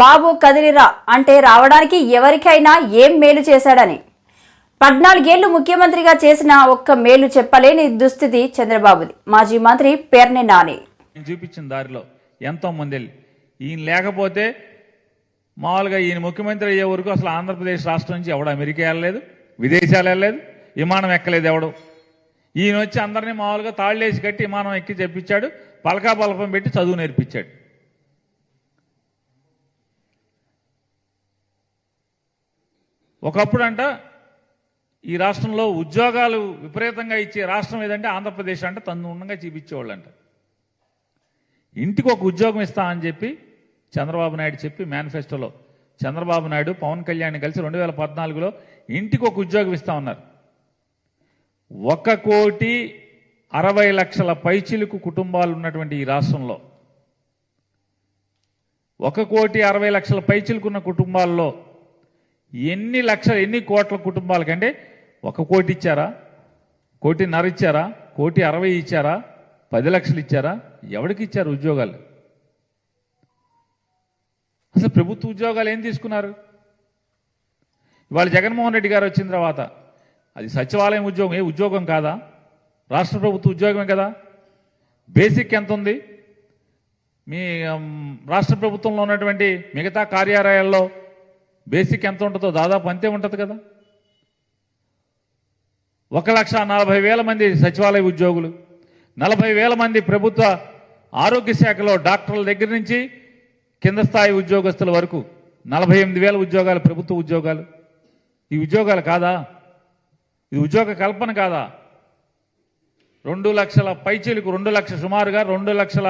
బాబు కదిలిరా అంటే రావడానికి ఎవరికైనా ఏం మేలు చేశాడని 14 ఏళ్లు ముఖ్యమంత్రిగా చేసిన ఒక్క మేలు చెప్పలేని దుస్థితి చంద్రబాబుది. మాజీ మంత్రి పేర్ని నాని చూపించిన దారిలో ఎంతో మంది వెళ్ళి ఈయన లేకపోతే మామూలుగా ఈయన ముఖ్యమంత్రి అయ్యే వరకు అసలు ఆంధ్రప్రదేశ్ రాష్ట్రం నుంచి ఎవడు అమెరికా వెళ్ళలేదు, విదేశాలు వెళ్ళలేదు, విమానం ఎక్కలేదు ఎవడు. ఈయన వచ్చి అందరినీ మామూలుగా తాళ్ళేసి కట్టి విమానం ఎక్కి చెప్పించాడు, పలకా పలకం పెట్టి చదువు నేర్పించాడు. ఒకప్పుడు అంట ఈ రాష్ట్రంలో ఉద్యోగాలు విపరీతంగా ఇచ్చే రాష్ట్రం ఏదంటే ఆంధ్రప్రదేశ్ అంటే తన్నుండగా చూపించేవాళ్ళంట. ఇంటికి ఒక ఉద్యోగం ఇస్తా అని చెప్పి చంద్రబాబు నాయుడు చెప్పి మేనిఫెస్టోలో చంద్రబాబు నాయుడు పవన్ కళ్యాణ్ కలిసి 2014లో ఇంటికి ఒక ఉద్యోగం ఇస్తా ఉన్నారు. 1,60,00,000 పైచిలుకు కుటుంబాలు ఉన్నటువంటి ఈ రాష్ట్రంలో 1,60,00,000 పైచిలుకున్న కుటుంబాల్లో ఎన్ని కోట్ల కుటుంబాలకంటే 1 కోటి ఇచ్చారా, 1,50,00,000 ఇచ్చారా, 1,60,00,000 ఇచ్చారా, 10 లక్షలు ఇచ్చారా? ఎవరికి ఇచ్చారు ఉద్యోగాలు? అసలు ప్రభుత్వ ఉద్యోగాలు ఏం తీసుకున్నారు? ఇవాళ జగన్మోహన్ రెడ్డి గారు వచ్చిన తర్వాత అది సచివాలయం ఉద్యోగం ఏ ఉద్యోగం కాదా? రాష్ట్ర ప్రభుత్వ ఉద్యోగమే కదా. బేసిక్ ఎంత ఉంది? మీ రాష్ట్ర ప్రభుత్వంలో ఉన్నటువంటి మిగతా కార్యాలయాల్లో బేసిక్ ఎంత ఉంటుందో దాదాపు అంతే ఉంటుంది కదా. 1,40,000 మంది సచివాలయ ఉద్యోగులు, 40,000 మంది ప్రభుత్వ ఆరోగ్య శాఖలో డాక్టర్ల దగ్గర నుంచి కింద స్థాయి ఉద్యోగస్తుల వరకు 48,000 ఉద్యోగాలు ప్రభుత్వ ఉద్యోగాలు. ఈ ఉద్యోగాలు కాదా? ఇది ఉద్యోగ కల్పన కాదా? 2 లక్షల పైచీలకు 2 లక్షల సుమారుగా 2 లక్షల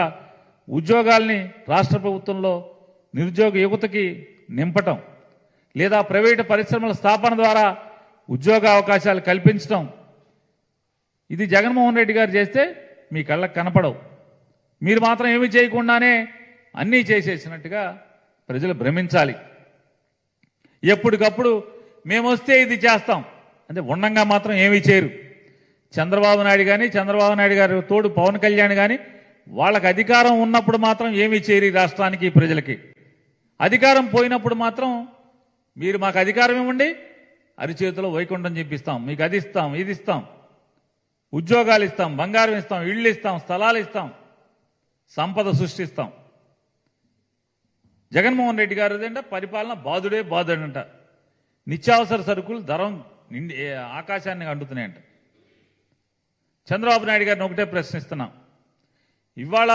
ఉద్యోగాల్ని రాష్ట్ర ప్రభుత్వంలో నిరుద్యోగ యువతకి నింపటం, లేదా ప్రైవేటు పరిశ్రమల స్థాపన ద్వారా ఉద్యోగ అవకాశాలు కల్పించడం, ఇది జగన్మోహన్ రెడ్డి గారు చేస్తే మీ కళ్ళకు కనపడవు. మీరు మాత్రం ఏమీ చేయకుండానే అన్నీ చేసేసినట్టుగా ప్రజలు భ్రమించాలి. ఎప్పటికప్పుడు మేము వస్తే ఇది చేస్తాం అంటే ఉండంగా మాత్రం ఏమీ చేయరు. చంద్రబాబు నాయుడు కానీ, చంద్రబాబు నాయుడు గారి తోడు పవన్ కళ్యాణ్ కానీ వాళ్ళకి అధికారం ఉన్నప్పుడు మాత్రం ఏమీ చేయరు ఈ రాష్ట్రానికి, ప్రజలకి. అధికారం పోయినప్పుడు మాత్రం మీరు మాకు అధికారం ఇవ్వండి, అరిచేతిలో వైకుంఠం చెప్పిస్తాం, మీకు అది ఇస్తాం, ఇది ఇస్తాం, ఉద్యోగాలు ఇస్తాం, బంగారం ఇస్తాం, ఇళ్ళు ఇస్తాం, స్థలాలు ఇస్తాం, సంపద సృష్టిస్తాం. జగన్మోహన్ రెడ్డి గారు అంటే పరిపాలన బాధుడే బాధుడంట. నిత్యావసర సరుకులు ధరం ఆకాశాన్ని అంటుతున్నాయంట. చంద్రబాబు నాయుడు గారిని ఒకటే ప్రశ్నిస్తున్నాం. ఇవాళ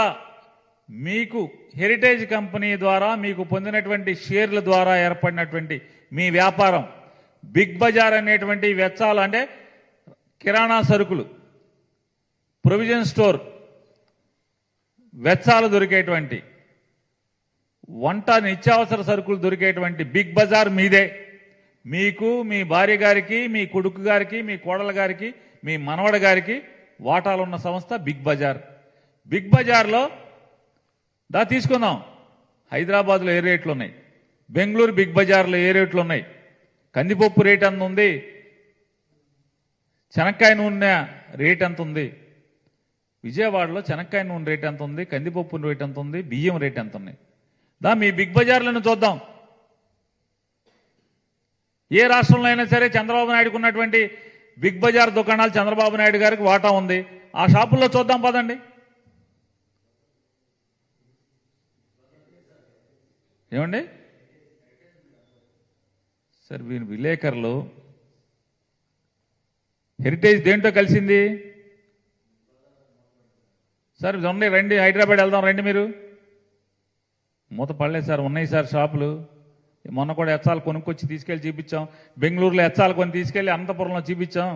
మీకు హెరిటేజ్ కంపెనీ ద్వారా మీకు పొందినటువంటి షేర్ల ద్వారా ఏర్పడినటువంటి మీ వ్యాపారం బిగ్ బజార్ అనేటువంటి వెచ్చాలు అంటే కిరాణా సరుకులు, ప్రొవిజన్ స్టోర్ వెచ్చాలు దొరికేటువంటి, వంట నిత్యావసర సరుకులు దొరికేటువంటి బిగ్ బజార్ మీదే. మీకు, మీ భార్య గారికి, మీ కొడుకు గారికి, మీ కోడల గారికి, మీ మనవడ గారికి వాటాలున్న సంస్థ బిగ్ బజార్. బిగ్ బజార్లో తీసుకుందాం, హైదరాబాద్లో ఏ రేట్లు ఉన్నాయి, బెంగళూరు బిగ్ బజార్లో ఏ రేట్లు ఉన్నాయి, కందిపప్పు రేట్ ఎంత ఉంది, శనక్కాయ నూనె రేట్ ఎంత ఉంది, విజయవాడలో శనక్కాయ నూనె రేట్ ఎంత ఉంది, కందిపప్పు రేట్ ఎంత ఉంది, బియ్యం రేట్ ఎంత ఉన్నాయి. మీ బిగ్ బజార్లను చూద్దాం. ఏ రాష్ట్రంలో అయినా సరే చంద్రబాబు నాయుడుకు ఉన్నటువంటి బిగ్ బజార్ దుకాణాలు చంద్రబాబు నాయుడు గారికి వాటా ఉంది. ఆ షాపుల్లో చూద్దాం పదండి. ఏమండి సార్, వీళ్ళు విలేకరులు హెరిటేజ్ దేంట్లో కలిసింది సార్? రండి హైదరాబాద్ వెళ్దాం, రండి. మీరు మూత పడలేదు సార్, ఉన్నాయి సార్ షాపులు. మొన్న కూడా ఎచ్చాలు కొనుక్కొచ్చి తీసుకెళ్ళి చూపించాం. బెంగళూరులో ఎచ్చాలు కొని తీసుకెళ్ళి అనంతపురంలో చూపించాం.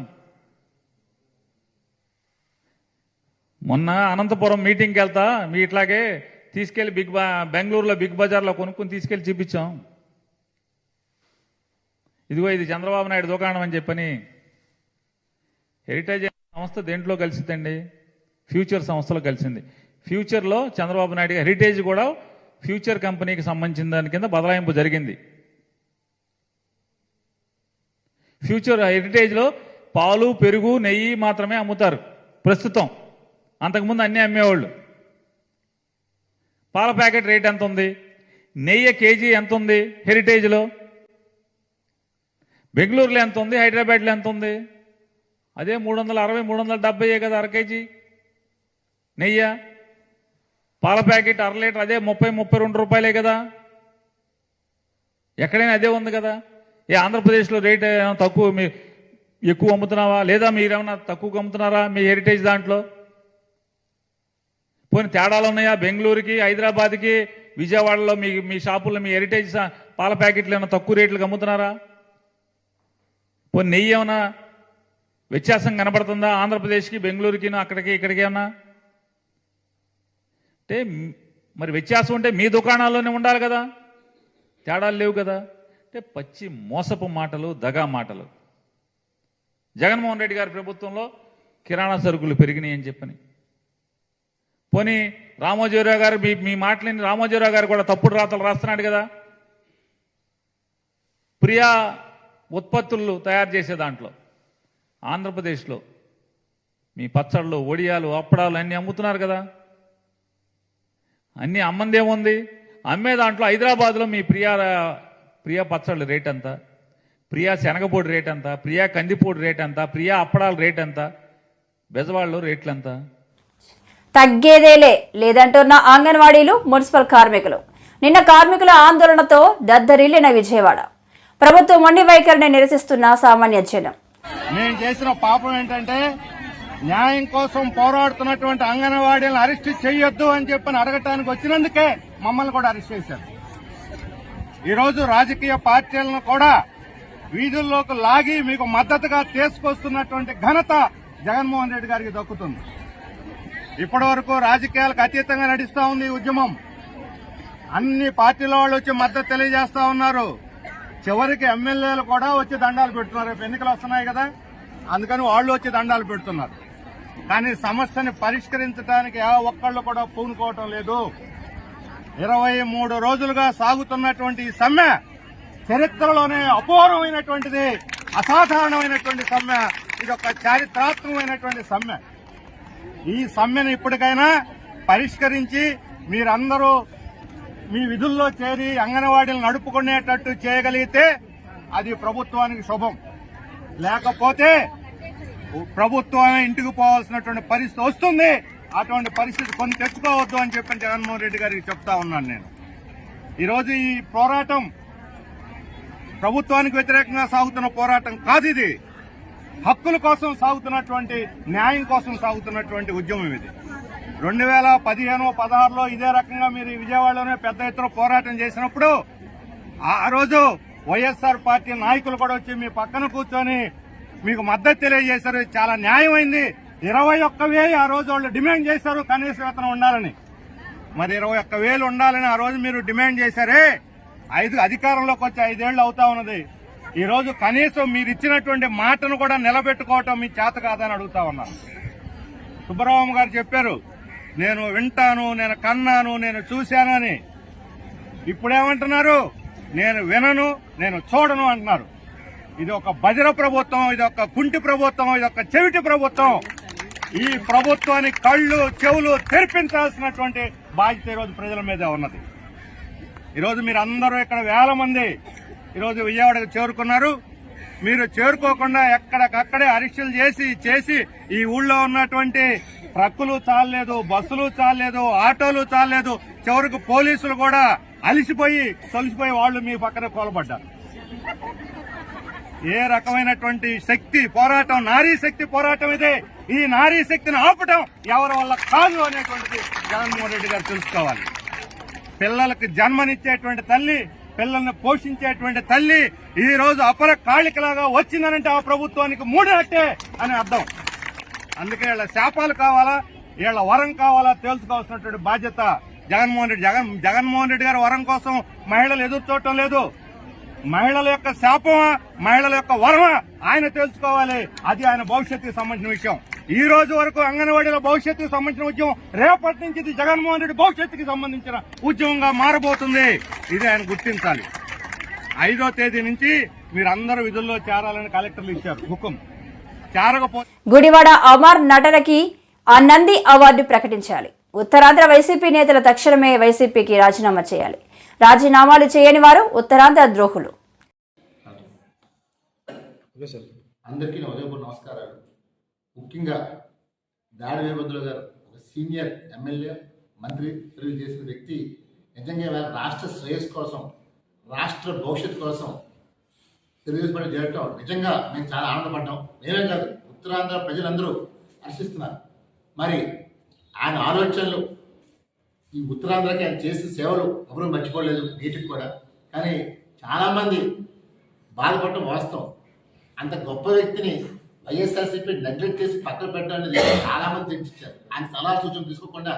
మొన్న అనంతపురం మీటింగ్కి వెళ్తా మీ ఇట్లాగే తీసుకెళ్లి బెంగళూరులో బిగ్ బజార్లో కొనుక్కొని తీసుకెళ్లి చూపించాం. ఇదిగో ఇది చంద్రబాబు నాయుడు దుకాణం అని చెప్పని. హెరిటేజ్ సంస్థ దేంట్లో కలిసిందండి? ఫ్యూచర్ సంస్థలో కలిసింది. ఫ్యూచర్లో చంద్రబాబు నాయుడు హెరిటేజ్ కూడా ఫ్యూచర్ కంపెనీకి సంబంధించిన దాని కింద బదలాయింపు జరిగింది. ఫ్యూచర్ హెరిటేజ్లో పాలు, పెరుగు, నెయ్యి మాత్రమే అమ్ముతారు ప్రస్తుతం. అంతకుముందు అన్నీ అమ్మేవాళ్ళు. పాల ప్యాకెట్ రేట్ ఎంత ఉంది? నెయ్యి కేజీ ఎంత ఉంది హెరిటేజ్లో? బెంగళూరులో ఎంత ఉంది? హైదరాబాద్లో ఎంత ఉంది? అదే 360, 370 కదా అర కేజీ నెయ్యి. పాల ప్యాకెట్ అర లీటర్ అదే 30, 32 రూపాయలే కదా. ఎక్కడైనా అదే ఉంది కదా. ఏ ఆంధ్రప్రదేశ్లో రేట్ ఏమైనా తక్కువ, మీరు ఎక్కువ అమ్ముతున్నావా లేదా మీరేమన్నా తక్కువగా అమ్ముతున్నారా మీ హెరిటేజ్ దాంట్లో? పోనీ తేడాలు ఉన్నాయా? బెంగళూరుకి, హైదరాబాద్కి, విజయవాడలో మీ షాపుల్లో మీ హెరిటేజ్ పాల ప్యాకెట్లు ఏమైనా తక్కువ రేట్లకు అమ్ముతున్నారా? పోనీ నెయ్యి ఏమైనా వ్యత్యాసం కనబడుతుందా ఆంధ్రప్రదేశ్కి, బెంగళూరుకి, అక్కడికి ఇక్కడికి ఏమన్నా? అంటే మరి వ్యత్యాసం ఉంటే మీ దుకాణాల్లోనే ఉండాలి కదా, తేడాలు లేవు కదా. అంటే పచ్చి మోసపు మాటలు, దగా మాటలు. జగన్మోహన్ రెడ్డి గారి ప్రభుత్వంలో కిరాణా సరుకులు పెరిగినాయి అని చెప్పని. పోనీ రామోజీరావు గారు మీ మాటలని రామోజీరావు గారు కూడా తప్పుడు రాతలు రాస్తున్నాడు కదా. ప్రియా ఉత్పత్తులు తయారు చేసే దాంట్లో ఆంధ్రప్రదేశ్లో మీ పచ్చళ్ళు, వడియాలు, అప్పడాలు అన్నీ అమ్ముతున్నారు కదా. అన్నీ అమ్మందేముంది? అమ్మే దాంట్లో హైదరాబాద్లో మీ ప్రియా పచ్చళ్ళు రేట్ ఎంత, ప్రియా శనగపొడి రేట్ ఎంత, ప్రియా కందిపొడి రేట్ ఎంత, ప్రియా అప్పడాల రేట్ ఎంత, బెజవాడలో రేట్లు ఎంత? తగ్గేదేలే లేదంటున్న అంగన్వాడీలు, మున్సిపల్ కార్మికులు. నిన్న కార్మికుల ఆందోళనతో దద్దరిల్లిన విజయవాడ. ప్రభుత్వం మొండి వైఖరిని నిరసిస్తున్న సామాన్య జనం. నేను చేసిన పాపం ఏంటంటే న్యాయం కోసం పోరాడుతున్నటువంటి అంగన్వాడీలను అరెస్ట్ చేయొద్దు అని చెప్పని అడగటానికి వచ్చినందుకే మమ్మల్ని కూడా అరెస్ట్ చేశారు. ఈరోజు రాజకీయ పార్టీలను కూడా వీధుల్లోకి లాగి మీకు మద్దతుగా తీసుకొస్తున్నటువంటి ఘనత జగన్మోహన్ రెడ్డి గారికి దక్కుతుంది. ఇప్పటి వరకు రాజకీయాలకు అతీతంగా నడుస్తా ఉంది ఈ ఉద్యమం. అన్ని పార్టీల వాళ్ళు వచ్చి మద్దతు తెలియజేస్తా ఉన్నారు. చివరికి ఎమ్మెల్యేలు కూడా వచ్చి దండాలు పెడుతున్నారు. రేపు ఎన్నికలు వస్తున్నాయి కదా, అందుకని వాళ్ళు వచ్చి దండాలు పెడుతున్నారు. కానీ సమస్యని పరిష్కరించడానికి ఏ ఒక్కళ్ళు కూడా పూనుకోవటం లేదు. 23 రోజులుగా సాగుతున్నటువంటి ఈ సమ్మె చరిత్రలోనే అపూర్వమైనటువంటిది, అసాధారణమైనటువంటి సమ్మె. ఇది ఒక చారిత్రాత్మకమైనటువంటి సమ్మె. ఈ సమ్మెను ఇప్పటికైనా పరిష్కరించి మీరందరూ మీ విధుల్లో చేరి అంగన్వాడీలు నడుపుకునేటట్టు చేయగలిగితే అది ప్రభుత్వానికి శుభం. లేకపోతే ప్రభుత్వం ఇంటికి పోవాల్సినటువంటి పరిస్థితి వస్తుంది. అటువంటి పరిస్థితి కొని తెచ్చుకోవద్దు అని చెప్పి జగన్మోహన్ రెడ్డి గారికి చెప్తా ఉన్నాను నేను. ఈరోజు ఈ పోరాటం ప్రభుత్వానికి వ్యతిరేకంగా సాగుతున్న పోరాటం కాదు. ఇది హక్కుల కోసం సాగుతున్నటువంటి, న్యాయం కోసం సాగుతున్నటువంటి ఉద్యమం ఇది. 2015, 16లో ఇదే రకంగా మీరు విజయవాడలోనే పెద్ద ఎత్తున పోరాటం చేసినప్పుడు ఆ రోజు వైఎస్ఆర్ పార్టీ నాయకులు కూడా వచ్చి మీ పక్కన కూర్చొని మీకు మద్దతు తెలియజేశారు. చాలా న్యాయమైంది. 21,000 ఆ రోజు వాళ్ళు డిమాండ్ చేశారు కనీస వేతనం ఉండాలని. మరి 21,000 ఉండాలని ఆ రోజు మీరు డిమాండ్ చేశారే, అధికారంలోకి వచ్చి 5 ఏళ్లు అవుతా ఉన్నది. ఈ రోజు కనీసం మీరు ఇచ్చినటువంటి మాటను కూడా నిలబెట్టుకోవటం మీ చేత కాదని అడుగుతా ఉన్నాను. సుబ్బరామన్ గారు చెప్పారు, నేను వింటాను, నేను కన్నాను, నేను చూశానని. ఇప్పుడేమంటున్నారు? నేను వినను, నేను చూడను అంటున్నారు. ఇది ఒక బదిర ప్రభుత్వం, ఇది ఒక కుంటి ప్రభుత్వం, ఇది ఒక చెవిటి ప్రభుత్వం. ఈ ప్రభుత్వానికి కళ్ళు చెవులు తెరిపించాల్సినటువంటి బాధ్యత ఈరోజు ప్రజల మీదే ఉన్నది. ఈరోజు మీరు అందరూ ఇక్కడ 1000 మంది ఈరోజు విజయవాడకు చేరుకున్నారు. మీరు చేరుకోకుండా ఎక్కడికక్కడే అరెస్టులు చేసి ఈ ఊళ్ళో ఉన్నటువంటి ట్రక్కులు చాలలేదు, బస్సులు చాలలేదు, ఆటోలు చాలలేదు, చివరికి పోలీసులు కూడా తొలిసిపోయి వాళ్ళు మీ పక్కన కూలబడ్డారు. ఏ రకమైనటువంటి శక్తి పోరాటం, నారీ శక్తి పోరాటం ఇదే. ఈ నారీ శక్తిని ఆపటం ఎవరి వల్ల కాదు అనేటువంటిది జగన్మోహన్ రెడ్డి గారు తెలుసుకోవాలి. పిల్లలకు జన్మనిచ్చేటువంటి తల్లి, పిల్లల్ని పోషించేటువంటి తల్లి ఈ రోజు అపర కాళికలాగా వచ్చిందనంటే ఆ ప్రభుత్వానికి మూడినట్టే అని అర్థం. అందుకే వీళ్ళ శాపాలు కావాలా, వీళ్ళ వరం కావాలా తెలుసుకోవాల్సినటువంటి బాధ్యత జగన్మోహన్ రెడ్డి. జగన్మోహన్ రెడ్డి గారి వరం కోసం మహిళలు ఎదురు చూడటం లేదు. మహిళల యొక్క శాపమా, మహిళల యొక్క వరమా ఆయన తెలుసుకోవాలి. అది ఆయన భవిష్యత్తుకు సంబంధించిన విషయం. ఈ రోజు వరకు అంగన్వాడీల భవిష్యత్తుకు సంబంధించిన ఉద్యమం, రేపటి నుంచి ఇది జగన్మోహన్ రెడ్డి భవిష్యత్తుకి సంబంధించిన ఉద్యమంగా మారబోతుంది. ఇది ఆయన గుర్తించాలి. 5వ తేదీ నుంచి మీరందరూ విధుల్లో చేరాలని కలెక్టర్లు ఇచ్చారు హుకుం. చేరకపోతే గుడివాడ అమర్ నటనకి ఆ నంది అవార్డు ప్రకటించాలి. ఉత్తరాంధ్ర వైసీపీ నేతలు తక్షణమే వైసీపీకి రాజీనామా చేయాలి. రాజీనామాలు చేయని వారు ఉత్తరాంధ్ర ద్రోహులు. అందరికీ నా ఉదయపూర్వ నమస్కారాలు. ముఖ్యంగా దాడి వీరభద్రులు గారు ఒక సీనియర్ ఎమ్మెల్యే మంత్రి చేసిన వ్యక్తి నిజంగా ఇవాళ రాష్ట్ర శ్రేయస్సు కోసం, రాష్ట్ర భవిష్యత్తు కోసం తెలుగుదేశం పార్టీ చేయటం నిజంగా మేము చాలా ఆనందపడ్డాం. మేమే కాదు, ఉత్తరాంధ్ర ప్రజలందరూ హర్షిస్తున్నారు. మరి ఆయన ఆలోచనలు, ఈ ఉత్తరాంధ్రకి ఆయన చేసిన సేవలు ఎవరూ మర్చిపోలేదు నీటికి కూడా. కానీ చాలామంది బాధపడటం వాస్తవం. అంత గొప్ప వ్యక్తిని వైఎస్ఆర్సీపీ నెగ్లెక్ట్ చేసి పక్కన పెట్టడం అనేది చాలామంది తెచ్చిచ్చారు. ఆయన సలహా సూచనలు తీసుకోకుండా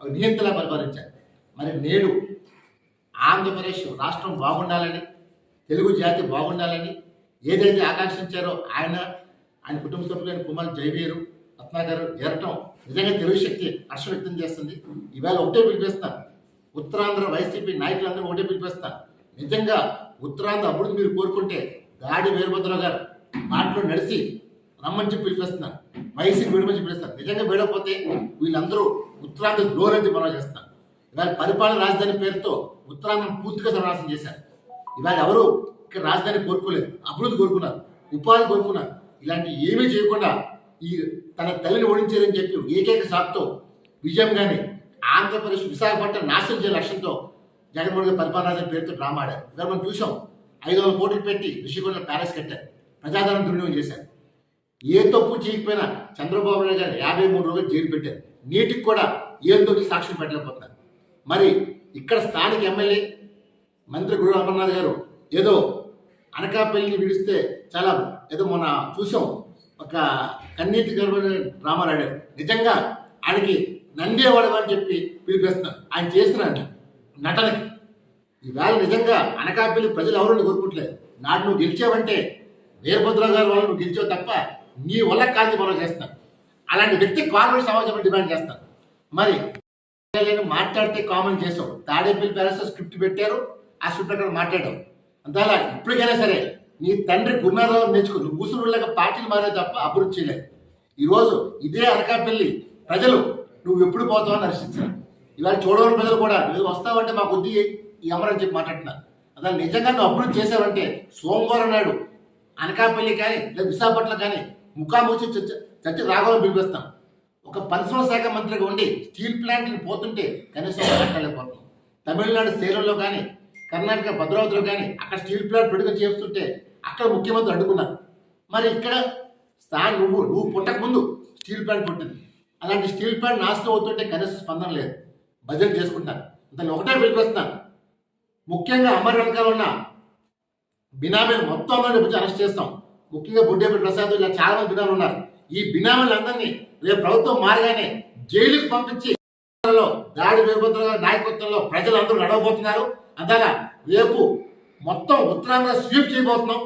నియంత్రణ పరిపాలించారు. మరి నేడు ఆంధ్రప్రదేశ్ రాష్ట్రం బాగుండాలని, తెలుగు జాతి బాగుండాలని ఏదైతే ఆకాంక్షించారో ఆయన కుటుంబ సభ్యులైన కుమార్ జయవీరు రత్నాకర్ చేరటం నిజంగా తెలుగు శక్తి హర్ష వ్యక్తం చేస్తుంది. ఇవాళ ఒకటే పిలిపిస్తాను, ఉత్తరాంధ్ర వైసీపీ నాయకులందరూ ఒకటే పిలిపిస్తాను. నిజంగా ఉత్తరాంధ్ర అభివృద్ధి మీరు కోరుకుంటే దాడి వీరభద్రరావు గారు మాటలో నడిచి రమ్మని చెప్పి పిలిపిస్తున్నాను, వైసీపీ వీడమని పిలుస్తాను. నిజంగా వీడకపోతే వీళ్ళందరూ ఉత్తరాంధ్ర ద్రోహులని మనం చేస్తాను. ఇవాళ పరిపాలన రాజధాని పేరుతో ఉత్తరాంధ్రం పూర్తిగా సర్వనాశనం చేశారు. ఇవాళ ఎవరు ఇక్కడ రాజధాని కోరుకోలేదు, అభివృద్ధి కోరుకున్నారు, ఉపాధి కోరుకున్నారు. ఇలాంటి ఏమీ చేయకుండా ఈ తన తల్లిని ఓడించారని చెప్పి ఏకైక సాకుతో విజయంగానే ఆంధ్రప్రదేశ్ విశాఖపట్నం నాశనం చేయ లక్ష్యంతో జగన్మోహన్ గారి పరిపాలన రాజధాని పేరుతో డ్రామా ఆడారు. ఇవాళ మనం చూసాం, 500 కోట్లు పెట్టి రిషికొండలో ప్యాలెస్ కట్టారు, ప్రజాధనం దుర్వినియోగం చేశారు. ఏ తప్పు చేయకపోయినా చంద్రబాబు నాయుడు గారు 53 రోజులు జైలు పెట్టారు. నీటికి కూడా ఏదో సాక్ష్యం పెట్టలేకపోతున్నారు. మరి ఇక్కడ స్థానిక ఎమ్మెల్యే మంత్రి గురు అమర్నాథ్ గారు ఏదో అనకాపల్లిని విడిస్తే చాలా ఏదో మొన్న చూసాం, ఒక కన్నీటి గర్భమైన డ్రామాలు ఆడారు. నిజంగా ఆయనకి నందేవాడు అని చెప్పి పిలిపిస్తున్నారు ఆయన చేసిన నటనకి. ఈవేళ నిజంగా అనకాపల్లి ప్రజలు ఎవరు కోరుకుంటలేదు. నాడు నువ్వు గెలిచావంటే వీరభద్రరావు గారు వాళ్ళు నువ్వు గెలిచావు తప్ప నీ వల్ల కాదు మనం చేస్తాను. అలాంటి వ్యక్తి కార్పొరేట్ సమాజంలో డిమాండ్ చేస్తాను. మరి మాట్లాడితే కామన్ చేసావు, తాడేపల్లి ప్యాలెస్ స్క్రిప్ట్ పెట్టారు, ఆ స్క్రిప్ట్ అక్కడ మాట్లాడావు. అంతలా ఇప్పటికైనా సరే నీ తండ్రి గురునాథరావు నేర్చుకో. నువ్వు ఊసురుళ్ళక పార్టీలు మారే తప్ప అభివృద్ధి చేయలేదు. ఈరోజు ఇదే అనకాపల్లి ప్రజలు నువ్వు ఎప్పుడు పోతావని దర్శించారు. ఇవాళ చూడవని ప్రజలు కూడా నువ్వు వస్తావంటే మా బుద్ధి ఈ అమరని చెప్పి మాట్లాడుతున్నారు. అసలు నిజంగా నువ్వు అభివృద్ధి చేసావంటే సోమవారం నాడు అనకాపల్లి కానీ లేదా విశాఖపట్నం కానీ ముఖాముఖి చర్చ రాఘవని పిలిపిస్తాం. ఒక పరిశ్రమ శాఖ మంత్రిగా ఉండి స్టీల్ ప్లాంట్ని పోతుంటే కనీసం మాట్లాడలేకపోతున్నాం. తమిళనాడు సేలంలో కానీ కర్ణాటక భద్రావతిలో కానీ అక్కడ స్టీల్ ప్లాంట్ పెడుగు చేస్తుంటే అక్కడ ముఖ్యమంత్రి అడ్డుకున్నారు. మరి ఇక్కడ నువ్వు పుట్టక ముందు స్టీల్ ప్లాంట్ పుట్టింది. అలాంటి స్టీల్ ప్లాంట్ నాశనం అవుతుంటే కనీసం స్పందన లేదు, బడ్జెట్ చేసుకుంటారు. దాన్ని ఒకటే పిలిపిస్తున్నాను, ముఖ్యంగా అమర్ వెనకాల ఉన్న బినామీలు మొత్తం అరెస్ట్ చేస్తాం. ముఖ్యంగా బుడ్డేపల్లి ప్రసాద్ ఇలా చాలా మంది బినామీలు ఉన్నారు. ఈ బినామీలందరినీ రేపు ప్రభుత్వం మారగానే జైలుకు పంపించి దాడి వీరభద్రరావు నాయకత్వంలో ప్రజలందరూ నడవబోతున్నారు. అందువల్ల రేపు మొత్తం ఉత్తరాంధ్ర స్వీప్ చేయబోతున్నాం.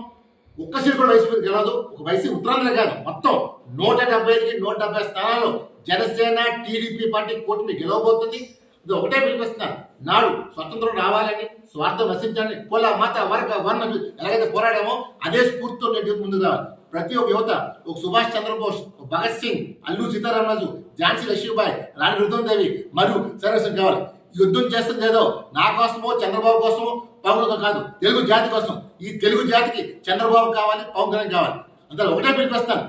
ఒక్క సీట్ కూడా వైసీపీ గెలవదు. ఒక వైసీపీ ఉత్తరాంధ్ర కాదు, మొత్తం 170కి 170 స్థానాలు జనసేన టీడీపీ పార్టీ కూటమి గెలవబోతుంది. ఇది ఒకటే పిలిపిస్తున్నారు, నాడు స్వతంత్రం రావాలని, స్వార్థం నశించాలని, కుల మత వర్గ వర్ణ ఎలాగైతే పోరాడామో అదే స్ఫూర్తితో నేటి ముందుకు రావాలి. ప్రతి ఒక్క యువత, ఒక సుభాష్ చంద్రబోస్, ఒక భగత్ సింగ్, అల్లు సీతారామరాజు, ఝాన్సీ లక్ష్మీబాయి, రాణి రుద్రదేవి మరియు సర్వస్వం కావాలి. యుద్ధం చేస్తుంది ఏదో నా కోసమో చంద్రబాబు కోసమో పవన్ కాదు, తెలుగు జాతి కోసం. ఈ తెలుగు జాతికి చంద్రబాబు కావాలి, పవన్ కళ్యాణ్ కావాలి. అందులో ఒకటే పిలిపిస్తాను,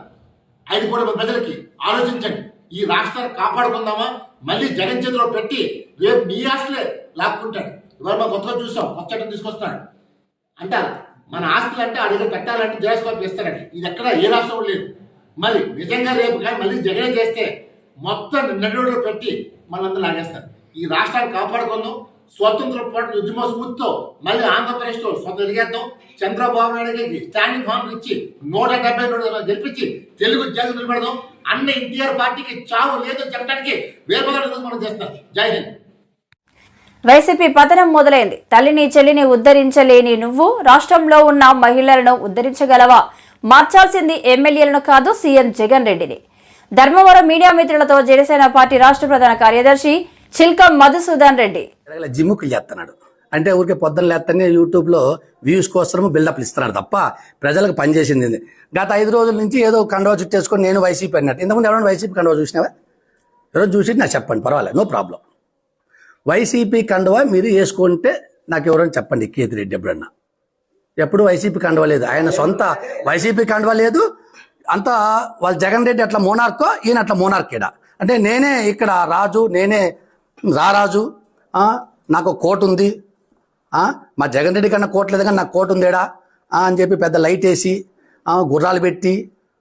5 కోట్ల ప్రజలకి ఆలోచించండి. ఈ రాష్ట్రాన్ని కాపాడుకుందామా, మళ్ళీ జగన్ చేతిలో పెట్టి రేపు మీ ఆస్తులే లాక్కుంటాడు. ఇవాళ మనం కొత్తగా చూసాం, కొత్త చట్టం తీసుకొస్తున్నాడు. అంటే మన ఆస్తులు అంటే అడిగి పెట్టాలంటే దేశపాపి ఇస్తాడండి. ఇది ఎక్కడ ఏ రాష్ట్రం లేదు. మరి నిజంగా రేపు కానీ మళ్ళీ జగన్ చేస్తే మొత్తం నడువులో పెట్టి మనందరూ లాగేస్తారు. ఈ రాష్ట్రాన్ని కాపాడుకుందాం. స్వతంత్ర పోరాట ఉద్యమ స్ఫూర్తితో మళ్ళీ ఆంధ్రప్రదేశ్లో స్వతంత్ర ఎదిగేద్దాం. చంద్రబాబు నాయుడు గారికి స్టాండింగ్ ఫామ్ ఇచ్చి 172 గెలిపించి తెలుగు జాతి నిలబెడదాం. అన్న ఎన్టీఆర్ పార్టీకి చావు లేదు చెప్పడానికి వీరభద్రరావు మనం చేస్తాం. జై హింద్. వైసీపీ పతనం మొదలైంది. తల్లిని చెల్లిని ఉద్ధరించలేని నువ్వు రాష్ట్రంలో ఉన్న మహిళలను ఉద్ధరించగలవా? మార్చాల్సింది ఎమ్మెల్యేలను కాదు, సీఎం జగన్ రెడ్డిని. ధర్మవరం మీడియా మిత్రులతో జనసేన పార్టీ రాష్ట్ర ప్రధాన కార్యదర్శి చిల్కం మధుసూదన్ రెడ్డి జిమ్ముకు చేస్తున్నాడు. అంటే ఊరికే పొద్దున్న లేస్తేనే యూట్యూబ్లో వ్యూస్ కోసం బిల్డప్లు ఇస్తున్నాడు తప్ప ప్రజలకు పనిచేసింది. గత 5 రోజుల నుంచి ఏదో కండవా చుట్టేసుకొని నేను వైసీపీ అన్నట్టు. ఇంతకుముందు ఎవరైనా వైసీపీ కండవా చూసినావా? ఎవరో చూసి నాకు చెప్పండి, పర్వాలేదు, నో ప్రాబ్లం. వైసీపీ కండవా మీరు వేసుకుంటే నాకు ఎవరైనా చెప్పండి కేతిరెడ్డి ఎప్పుడన్నా ఎప్పుడు వైసీపీ కండువ లేదు, ఆయన సొంత వైసీపీ కండువ లేదు. అంతా వాళ్ళ జగన్ రెడ్డి అట్లా మోనార్కో, ఈయన అట్లా మోనార్కేడా అంటే నేనే ఇక్కడ రాజు, నేనే రారాజు, నాకు కోటు ఉంది, మా జగన్ రెడ్డి కన్నా కోట్ లేదు కానీ నాకు కోటు ఉందేడా అని చెప్పి పెద్ద లైట్ వేసి గుర్రాలు పెట్టి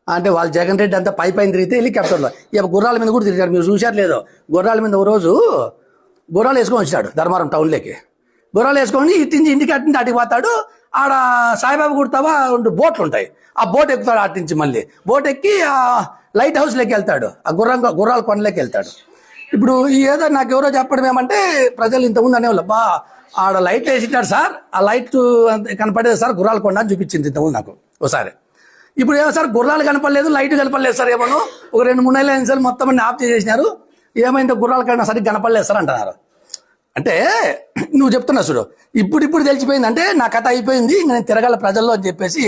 అంటే వాళ్ళ జగన్ రెడ్డి అంతా పైన తిరిగితే హెలికాప్టర్లో ఇక గుర్రాల మీద కూడా తిరిగారు. మీరు చూశారు లేదో, గుర్రాల మీద ఓ రోజు గుర్రాలు వేసుకొని వచ్చాడు ధర్మారం టౌన్లోకి. గుర్రాలు వేసుకొని ఇట్టించి ఇంటికి అట్టించి అటుకి పోతాడు. ఆడ సాయిబాబా గుర్తావా బోట్లు ఉంటాయి, ఆ బోట్ ఎక్కుతాడు. అట్టించి మళ్ళీ బోట్ ఎక్కి ఆ లైట్ హౌస్లోకి వెళ్తాడు, ఆ గుర్రాల కొండలోకి వెళ్తాడు. ఇప్పుడు ఏదో నాకు ఎవరో చెప్పడం ఏమంటే ప్రజలు ఇంతకుముందు అనేవాళ్ళు బా ఆడ లైట్ వేసిట్టాడు సార్, ఆ లైట్ కనపడేది సార్ గుర్రాల కొండ అని చూపించింది ఇంతకుముందు నాకు ఒకసారి. ఇప్పుడు ఏమో సార్ గుర్రాలు కనపడలేదు, లైట్ కనపడలేదు సార్, ఏమో ఒక 2-3 నెలలు అయిన సార్ మొత్తం అన్ని ఆఫ్ చేసేసినారు, ఏమైందో గుర్రాల కన్నా సరిగ్గా కనపడలేదు సార్ అంటున్నారు. అంటే నువ్వు చెప్తున్నావు చూడు, ఇప్పుడు తెలిసిపోయింది అంటే నా కథ అయిపోయింది, నేను తిరగాల ప్రజల్లో అని చెప్పేసి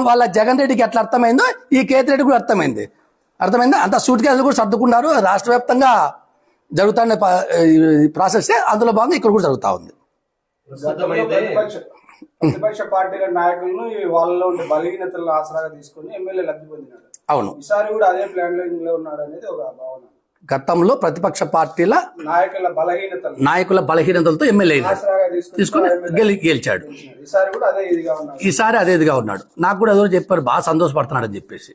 వాళ్ళ జగన్ రెడ్డికి ఎట్లా అర్థమైందో ఈ కేతిరెడ్డి కూడా అర్థమైంది. అంత సూట్ కేసులు కూడా సర్దుకున్నారు. రాష్ట్ర వ్యాప్తంగా జరుగుతున్న ప్రాసెస్ అందులో భాగంగా ఇక్కడ కూడా జరుగుతూ ఉంది. ప్రతిపక్ష పార్టీల నాయకులను వాళ్ళలో ఉండే బలహీనతలను ఆసరాగా తీసుకుని ఎమ్మెల్యే లబ్ధి పొందినాడు. అవును, ఈసారి కూడా అదే ప్లాన్ లో ఉన్నాడు అనేది ఒక భావన. గతంలో ప్రతిపక్ష పార్టీల నాయకుల బలహీనతలతో ఎమ్మెల్యే తీసుకుని గెలిచాడు. ఈసారి అదే ఇదిగా ఉన్నాడు. నాకు కూడా ఏదో చెప్పారు, బాగా సంతోషపడుతున్నాడు అని చెప్పేసి.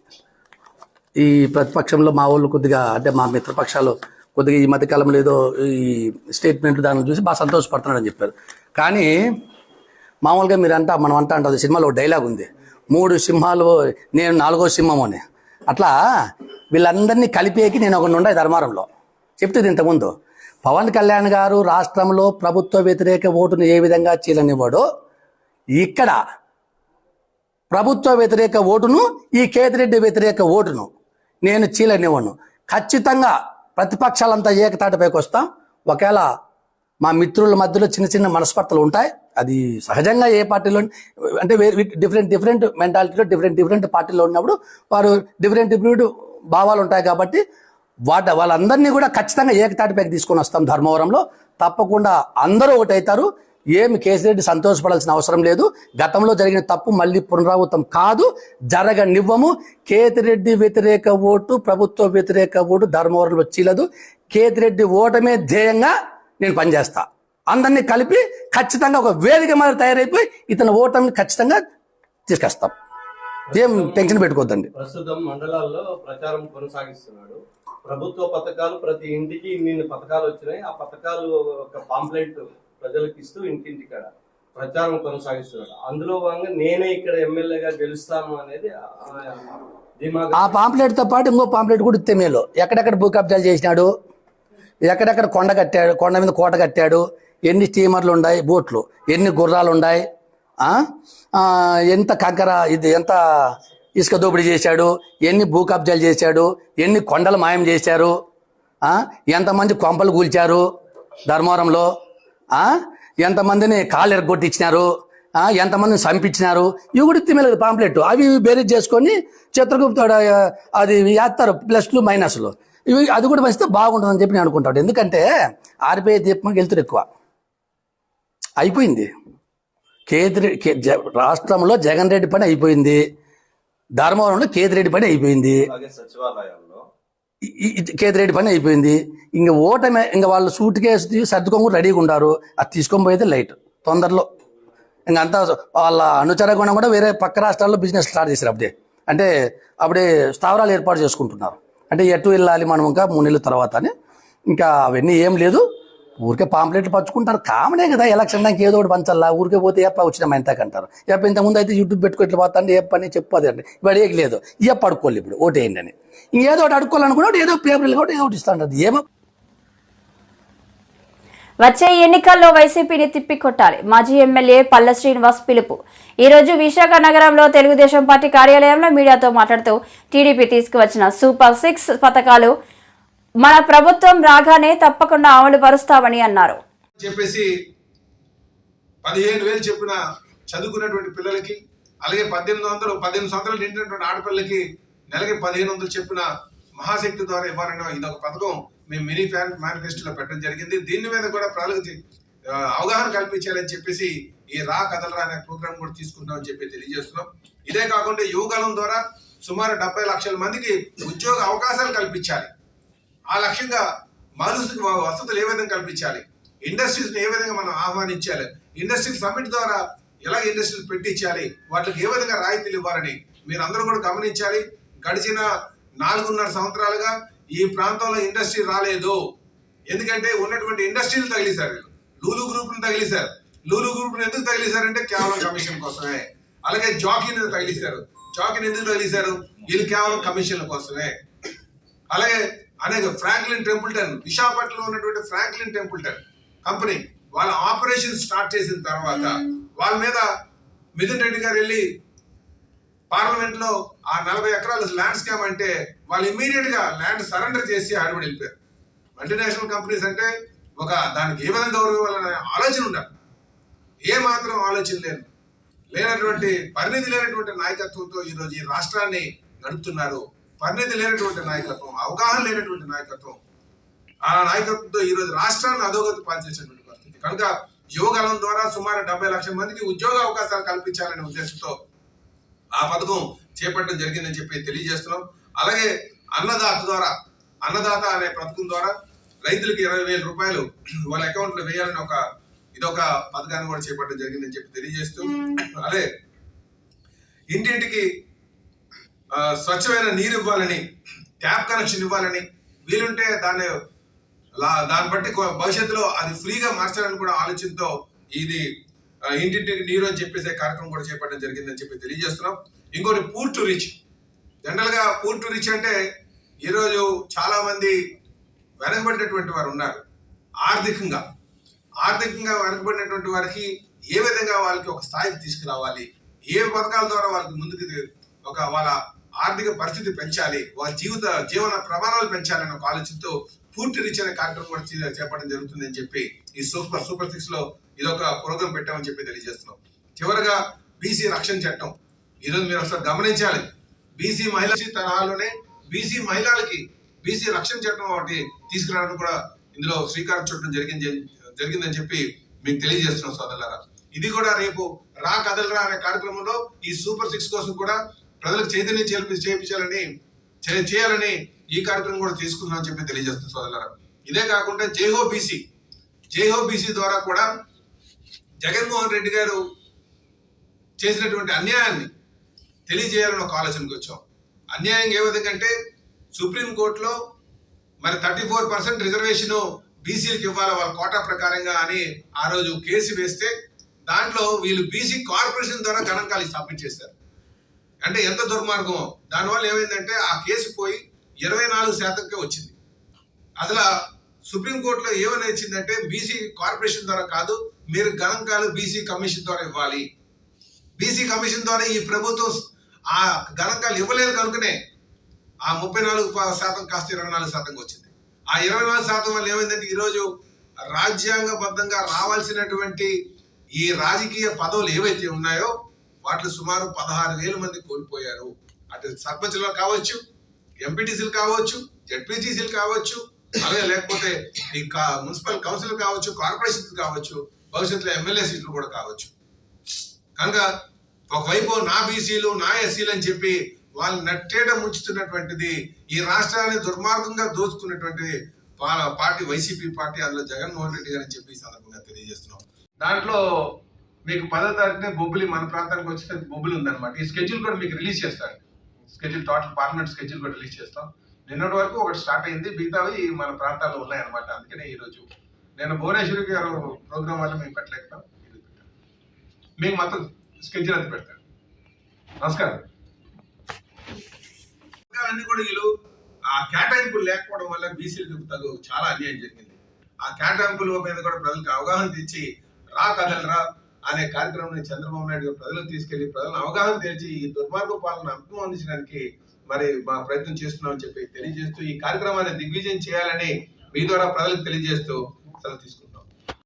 ఈ ప్రతిపక్షంలో మా వాళ్ళు కొద్దిగా అంటే మా మిత్రపక్షాలు కొద్దిగా ఈ మధ్యకాలంలో ఏదో ఈ స్టేట్మెంట్ దాన్ని చూసి బాగా సంతోషపడుతున్నాడు అని చెప్పారు. కానీ మామూలుగా మనం అంటారు సినిమాలో డైలాగ్ ఉంది, 3 సింహాలు నేను 4వ సింహం అని. అట్లా వీళ్ళందరినీ కలిపేకి నేను ఒకటి ఉండే ధర్మారంలో చెప్తుంది ఇంతకుముందు. పవన్ కళ్యాణ్ గారు రాష్ట్రంలో ప్రభుత్వ వ్యతిరేక ఓటును ఏ విధంగా చీలనివ్వడో ఇక్కడ ప్రభుత్వ వ్యతిరేక ఓటును, ఈ కేతిరెడ్డి వ్యతిరేక ఓటును నేను చీలనివ్వను. ఖచ్చితంగా ప్రతిపక్షాలంతా ఏకతాటిపైకి వస్తాం. ఒకవేళ మా మిత్రుల మధ్యలో చిన్న మనస్పర్ధలు ఉంటాయి, అది సహజంగా ఏ పార్టీలో అంటే డిఫరెంట్ మెంటాలిటీలో డిఫరెంట్ పార్టీలో ఉన్నప్పుడు వారు డిఫరెంట్ భావాలు ఉంటాయి. కాబట్టి వాళ్ళందరినీ కూడా ఖచ్చితంగా ఏకతాటిపైకి తీసుకొని వస్తాం ధర్మవరంలో. తప్పకుండా అందరూ ఒకటవుతారు. ఏమి కేసిరెడ్డి సంతోషపడాల్సిన అవసరం లేదు. గతంలో జరిగిన తప్పు మళ్ళీ పునరావృతం కాదు, జరగనివ్వము. కేతిరెడ్డి వ్యతిరేక ఓటు, ప్రభుత్వ వ్యతిరేక ఓటు ధర్మవరంలో చీలదు. కేతిరెడ్డి ఓటమే ధ్యేయంగా నేను పనిచేస్తా. అందరినీ కలిపి ఖచ్చితంగా ఒక వేదిక మీద తయారైపోయి ఇతను ఓటమిని ఖచ్చితంగా తీసుకొస్తాం. ఏం టెన్షన్ పెట్టుకోవద్దండి. ప్రస్తుతం మండలాల్లో ప్రచారం కొనసాగిస్తున్నాడు. ప్రభుత్వ పథకాలు ప్రతి ఇంటికి ఇన్ని పథకాలు వచ్చినాయి. ఆ పథకాలు ఒక పాంప్లెట్ ప్రజలకు ఇస్తూ ఇంటింటికాడ ప్రచారం కొనసాగిస్తున్నాడు. అందులో భాగంగా నేనే ఇక్కడ ఎమ్మెల్యేగా గెలుస్తాను అనేది ఆ పాంప్లెట్ తో పాటు ఇంకో పాంప్లెట్ కూడా ఇస్తే మేలు. ఎక్కడెక్కడ భూ కబ్జాలు చేసినాడు, ఎక్కడెక్కడ కొండ కట్టాడు, కొండ మీద కోట కట్టాడు, ఎన్ని స్టీమర్లు ఉన్నాయి, బోట్లు, ఎన్ని గుర్రాలు ఉన్నాయి, ఎంత కంకర ఇది ఎంత ఇసుక దోపిడీ చేశాడు, ఎన్ని భూ కబ్జాలు చేశాడు, ఎన్ని కొండలు మాయం చేశారు, ఎంతమంది కొంపలు కూల్చారు ధర్మవరంలో, ఎంతమందిని కాళ్ళు ఎరగొట్టించినారు, ఎంతమందిని చంపించినారు, ఇవి కూడా తిమ్మలేదు పాంప్లెట్. అవి బేరీజ్ చేసుకొని చిత్రగుప్త అది వేస్తారు ప్లస్లు మైనస్లు. ఇవి అది కూడా మంచితే బాగుంటుందని చెప్పి నేను అనుకుంటాడు. ఎందుకంటే ఆర్బీఐ దీపం వెళ్తురు ఎక్కువ అయిపోయింది. రాష్ట్రంలో జగన్ రెడ్డి పని అయిపోయింది, ధర్మవరంలో కేతిరెడ్డి పని అయిపోయింది, కేతిరెడ్డి పని అయిపోయింది. ఇంక ఓటమే, ఇంక వాళ్ళు సూట్ కేసు సర్దుకొని రెడీగా ఉంటారు. అది తీసుకొని పోయేది లైట్ తొందరలో. ఇంకంతా వాళ్ళ అనుచర గుణం కూడా వేరే పక్క రాష్ట్రాల్లో బిజినెస్ స్టార్ట్ చేశారు. అప్పుడే స్థావరాలు ఏర్పాటు చేసుకుంటున్నారు. అంటే ఎటు వెళ్ళాలి మనం ఇంకా 3 నెలల తర్వాత అని. ఇంకా అవన్నీ ఏం లేదు, ఊరికే పాంప్లెట్లు పంచుకుంటారు. కామనే కదా, ఎలక్షన్ దానికి ఏదో ఒకటి పంచాలా. ఊరికే పోతే ఎప్ప వచ్చినాం ఎంతకంటారు. ఎప్ప ఇంతకుముందు అయితే యూట్యూబ్ పెట్టుకో ఇట్లా పోతాండి ఏ పని చెప్పదు అండి. ఇప్పుడు ఏం లేదు, ఎప్ప అడుక్కోవాలి, ఇప్పుడు ఓటేయండి అని. ఇంకేదో ఒకటి అడుక్కోవాలనుకున్నాడు, ఏదో పేపర్లు కూడా ఏదో ఒకటి ఇస్తాడు. ఏమో వచ్చే ఎన్నికల్లో వైసీపీని తిప్పికొట్టాలి. మాజీ ఎమ్మెల్యే పల్ల శ్రీనివాస్ పిలుపు. ఈ రోజు విశాఖ నగరంలో తెలుగుదేశం పార్టీ కార్యాలయంలో మీడియాతో మాట్లాడుతూ టీడీపీ తీసుకువచ్చిన సూపర్ 6 పథకాలు మన ప్రభుత్వం రాగానే తప్పకుండా అమలు పరుస్తామని అన్నారు. చెప్పేసి 15,000 చెప్పిన చదువుకున్నటువంటి పిల్లలకి, అలాగే 18 సంవత్సరాలు నిండినటువంటి ఆడపిల్లలకి నెలకి 1,500 చెప్పిన మహాశక్తి ద్వారా ఇవ్వాలన్న ఇదొక పథకం మేము మినీ మేనిఫెస్టోలో పెట్టడం జరిగింది. దీని మీద కూడా అవగాహన కల్పించాలని చెప్పేసి ఈ రా కదలరా అనే ప్రోగ్రామ్ కూడా తీసుకుంటామని చెప్పి తెలియజేస్తున్నాం. ఇదే కాకుండా యువగలం ద్వారా సుమారు 70 లక్షల మందికి ఉద్యోగ అవకాశాలు కల్పించాలి. ఆ లక్ష్యంగా మౌలిక వసతులు ఏ విధంగా కల్పించాలి, ఇండస్ట్రీస్ ఏ విధంగా మనం ఆహ్వానించాలి, ఇండస్ట్రీ సమ్మిట్ ద్వారా ఎలా ఇండస్ట్రీలు పెట్టించాలి, వాటికి ఏ విధంగా రాయితీలు ఇవ్వాలని మీరు అందరూ కూడా గమనించాలి. గడిచిన 4.5 సంవత్సరాలుగా ఈ ప్రాంతంలో ఇండస్ట్రీ రాలేదు. ఎందుకంటే ఉన్నటువంటి ఇండస్ట్రీలు తగిలేశారు. లూలు గ్రూప్ను తగిలేశారు. లూలు గ్రూప్ను ఎందుకు తగిలేశారంటే కేవలం కమిషన్ కోసమే. అలాగే జాకీని తగిలేశారు. జాకీని ఎందుకు తగిలేశారు? వీళ్ళు కేవలం కమిషన్ల కోసమే. అలాగే అనేక ఫ్రాంక్లిన్ టెంపుల్టన్, విశాఖపట్నంలో ఉన్నటువంటి ఫ్రాంక్లిన్ టెంపుల్టన్ కంపెనీ వాళ్ళ ఆపరేషన్ స్టార్ట్ చేసిన తర్వాత వాళ్ళ మీద మిథున్ రెడ్డి గారు వెళ్ళి పార్లమెంట్ లో ఆ 40 ఎకరాలు ల్యాండ్ స్కామ్ అంటే వాళ్ళు ఇమ్మీడియట్ గా ల్యాండ్ సరెండర్ చేసి ఆడబడి వెళ్ళిపోయారు. మల్టీనేషనల్ కంపెనీస్ అంటే దానికి ఏ విధంగా గౌరవాలనే ఆలోచన ఉండాలి. ఏ మాత్రం ఆలోచన లేనటువంటి పరిణితి లేనటువంటి నాయకత్వంతో ఈరోజు ఈ రాష్ట్రాన్ని నడుపుతున్నారు. పరిణితి లేనటువంటి నాయకత్వం, అవగాహన లేనటువంటి నాయకత్వం, ఆ నాయకత్వంతో ఈరోజు రాష్ట్రాన్ని అధోగతి పాల్చేసేటువంటి పరిస్థితి. కనుక యువగలం ద్వారా సుమారు 70 లక్షల మందికి ఉద్యోగ అవకాశాలు కల్పించాలనే ఉద్దేశంతో ఆ పథకం చేపట్టడం జరిగిందని చెప్పి తెలియజేస్తున్నాం. అలాగే అన్నదాత అనే పథకం ద్వారా రైతులకి 20,000 రూపాయలు వాళ్ళ అకౌంట్ లో వేయాలని ఇదొక పథకాన్ని కూడా చేపట్టడం జరిగిందని చెప్పి తెలియజేస్తూ, అదే ఇంటింటికి స్వచ్ఛమైన నీరు ఇవ్వాలని, ట్యాప్ కనెక్షన్ ఇవ్వాలని, వీలుంటే దాన్ని బట్టి భవిష్యత్తులో అది ఫ్రీగా మార్చాలని కూడా ఆలోచనతో ఇది ఇంటింటికి నీరు అని చెప్పేసే కార్యక్రమం కూడా చేపట్టడం జరిగిందని చెప్పి తెలియజేస్తున్నాం. ఇంకోటి పూర్ టు రిచ్. జనరల్ గా పూర్ టు రిచ్ అంటే ఈరోజు చాలా మంది వెనకబడినటువంటి వారు ఉన్నారు. ఆర్థికంగా వెనకబడినటువంటి వారికి ఏ విధంగా వాళ్ళకి ఒక స్థాయికి తీసుకురావాలి, ఏ పథకాల ద్వారా వాళ్ళకి ముందుకు వాళ్ళ ఆర్థిక పరిస్థితి పెంచాలి, వాళ్ళ జీవన ప్రమాణాలు పెంచాలని ఒక ఆలోచనతో పూర్తి రీచ్ అనే కార్యక్రమం కూడా చేపట్టడం జరుగుతుందని చెప్పి ఈ సూపర్ 6 లో ఇదొక ప్రోగ్రాం పెట్టామని చెప్పి తెలియజేస్తున్నాం. చివరగా బీసీ రక్షణ చట్టం ఈరోజు మీరు ఒకసారి గమనించాలి. బీసీ మహిళ తరహాలోనే బీసీ మహిళలకి బీసీ రక్షణ చట్టం ఒకటి తీసుకురావడానికి కూడా ఇందులో శ్రీకారం చుట్టడం జరిగిందని చెప్పి మీకు తెలియజేస్తున్నాం సోదరులారా. ఇది కూడా రేపు రా కదలరా అనే కార్యక్రమంలో ఈ సూపర్ 6 కోసం కూడా ప్రజలకు చైతన్యం చేయాలని ఈ కార్యక్రమం కూడా తీసుకుందామని చెప్పి తెలియజేస్తుంది సోదరులారా. ఇదే కాకుండా జైహో బీసీ ద్వారా కూడా జగన్మోహన్ రెడ్డి గారు చేసినటువంటి అన్యాయాన్ని తెలియజేయాలని ఒక ఆలోచనకు వచ్చాం. అన్యాయం ఏ విధంగా అంటే సుప్రీంకోర్టులో మరి 34% రిజర్వేషన్ బీసీలకు ఇవ్వాలి వాళ్ళ కోటా ప్రకారంగా అని ఆ రోజు కేసు వేస్తే దాంట్లో వీళ్ళు బీసీ కార్పొరేషన్ ద్వారా గణాంకాలు సబ్మిట్ చేశారు. అంటే ఎంత దుర్మార్గమో. దానివల్ల ఏమైందంటే ఆ కేసు పోయి 24%కే వచ్చింది. అసలు సుప్రీంకోర్టులో ఏమని వచ్చిందంటే బీసీ కార్పొరేషన్ ద్వారా కాదు, మీరు గణాంకాలు బీసీ కమిషన్ ద్వారా ఇవ్వాలి. బీసీ కమిషన్ ద్వారా ఈ ప్రభుత్వం ఆ గణాంకాలు ఇవ్వలేదు కనుకనే ఆ 34% కాస్త 24%కి వచ్చింది. ఆ 24% వల్ల ఏమైందంటే ఈరోజు రాజ్యాంగబద్ధంగా రావాల్సినటువంటి ఈ రాజకీయ పదవులు ఏవైతే ఉన్నాయో వాటిలో సుమారు 16,000 మంది కోల్పోయారు. అటు సర్పంచ్లు కావచ్చు, ఎంపీటీసీలు కావచ్చు, జెడ్పీటీసీలు కావచ్చు, అలాగే లేకపోతే ఈ మున్సిపల్ కౌన్సిల్ కావచ్చు, కార్పొరేషన్స్ కావచ్చు, భవిష్యత్తులో ఎమ్మెల్యే సీట్లు కూడా కావచ్చు. కనుక ఒకవైపు నా బీసీలు నా ఎస్సీలు అని చెప్పి వాళ్ళు నట్టేట ముంచుతున్నటువంటిది ఈ రాష్ట్రాన్ని దుర్మార్గంగా దోచుకున్నటువంటి పార్టీ వైసీపీ పార్టీ, అందులో జగన్మోహన్ రెడ్డి గారు అని చెప్పి ఈ సందర్భంగా తెలియజేస్తున్నాం. దాంట్లో మీకు 10వ తారీఖునే బొబ్బిలి మన ప్రాంతానికి వచ్చే బొబ్బిలి ఉందన్నమాట. ఈ స్కెడ్యూల్ కూడా మీకు రిలీజ్ చేస్తాను. టోటల్ పార్లమెంట్ స్కెడ్యూల్ కూడా రిలీజ్ చేస్తాం. నిన్నటి వరకు ఒకటి స్టార్ట్ అయింది, మిగతావి మన ప్రాంతాల్లో ఉన్నాయన్నమాట. అందుకనే ఈరోజు నేను భువనేశ్వరి గారు ప్రోగ్రామ్ వల్ల మేము పెట్టలేకపోతాం, మీకు మొత్తం స్కెడ్యూల్ అది పెడతాను. నమస్కారం. అన్ని కూడా వీళ్ళు ఆ కేటాయింపులు లేకపోవడం వల్ల బీసీలకు చాలా అన్యాయం జరిగింది. ఆ కేటాయింపుల మీద కూడా ప్రజలకు అవగాహన తెచ్చి రా కదలరా అనే కార్యక్రమాన్ని చంద్రబాబు నాయుడు గారు ప్రజలకు తీసుకెళ్లి ప్రజలను అవగాహన తెచ్చి ఈ దుర్మార్గ పాలన అంతం అందించడానికి మరి మా ప్రయత్నం చేస్తున్నామని చెప్పి తెలియజేస్తూ ఈ కార్యక్రమాన్ని దిగ్విజయం చేయాలని మీ ద్వారా ప్రజలకు తెలియజేస్తూ సెలవు తీసుకుంటాం.